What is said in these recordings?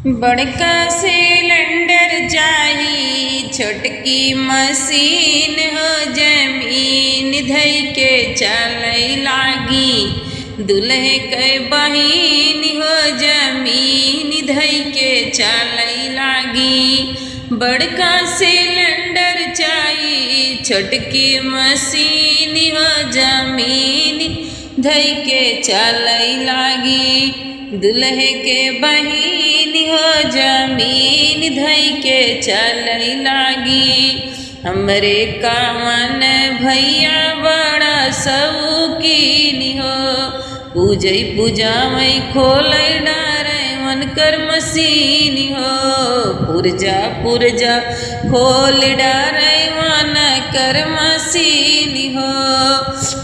बड़का सिलेंडर चाही छोटकी मशीन हो जमीन धई के चलई लागी दुल्हे के बहिन हो जमीन धई के चलई लागी। बड़का सिलेंडर चाही छोटकी मशीन हो जमीन धई के चलई लागी दुल्हे के बहिन हो जमीन धई के चलई लागी। हमरे कामन भैया बड़ा शौकीन हो पूजई पूजावई खोलई डारे वनकर मशीन हो पुरजा पुरजा खोल डारे वनकर मशीन हो।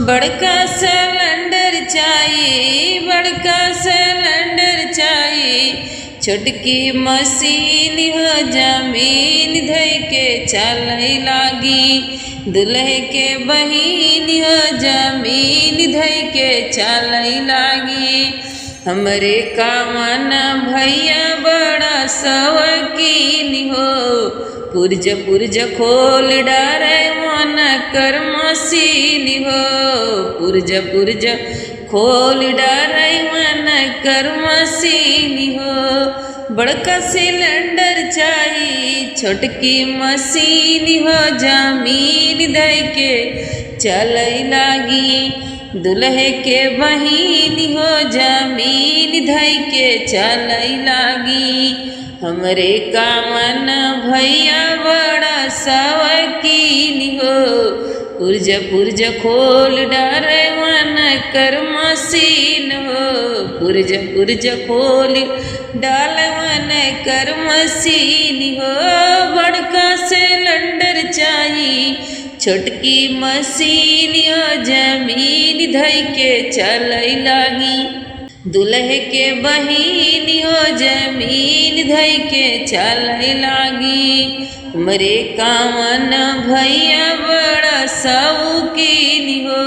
बड़का सिलेंडर चाहिए बड़का सिलेंडर चाहिए छोटकी मशीन हो जमीन धई के चलई लागी दुल्हे के बहिन हो जमीन धई के चलई लागी। हमरे कामन भैया बड़ा शौकीन हो पुरज पुरज खोल डारे मन कर मशीन हो पुरज पुरज खोल डारे मन कर मशीन हो। बड़का सिलेंडर चाहिए छोटकी मशीन हो जमीन धई के चलई लागी दुल्हे के बहिन हो जमीन धई के चलई लागी। हमरे कामन भैया बड़ा शौकीन हो पुरज पुरज खोल डारे मन कर मशीन हो पुरज पुरज खोल डाल मन कर मशीन हो। बड़का सिलेंडर चाहिए छोटकी मशीन हो जमीन धई के चलई लागी दुल्हे के बहिन हो जमीन धई के चलई लागी। हमरे कामन भैया बड़ा शौकीन हो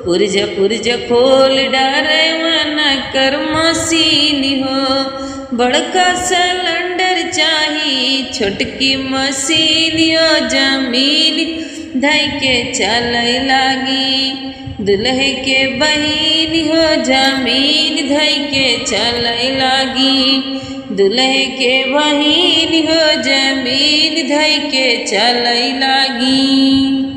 पुरज पुरज खोल डारे मन कर मशीन हो। बड़का सिलेंडर चाहिए छोटकी मशीन हो जमीन धई के चलई लागी दुल्हे के बहिन हो जमीन धई के चलई लागी दुल्हे के बहिन हो जमीन धई के चलई लागी।